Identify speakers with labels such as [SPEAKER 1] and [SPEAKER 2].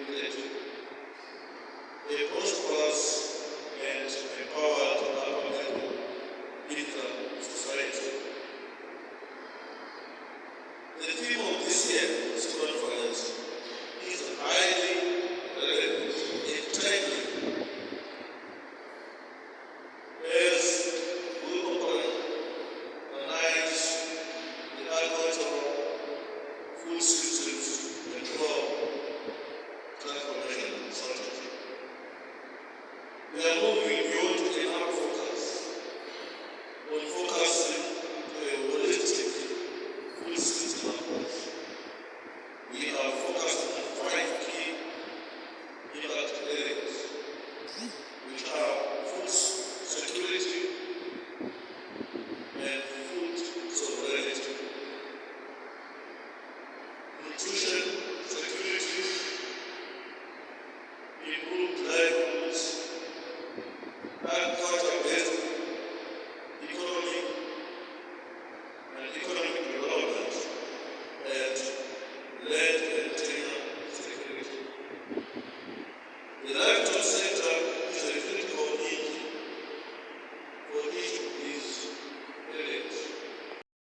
[SPEAKER 1] a prosperous and empowered upper-middle income society. The theme of this year's conference is highly relevant and timely as we organize the agricultural, food systems, and rural transformation strategy. We are moving beyond a narrow focus on focusing to a holistic food system approach. We are focused on 5 key impact areas, which are food security and food sovereignty, nutrition security, improved livelihoods, agriculture-based economy and economic development, and land and tenure security. The livestock sector is a critical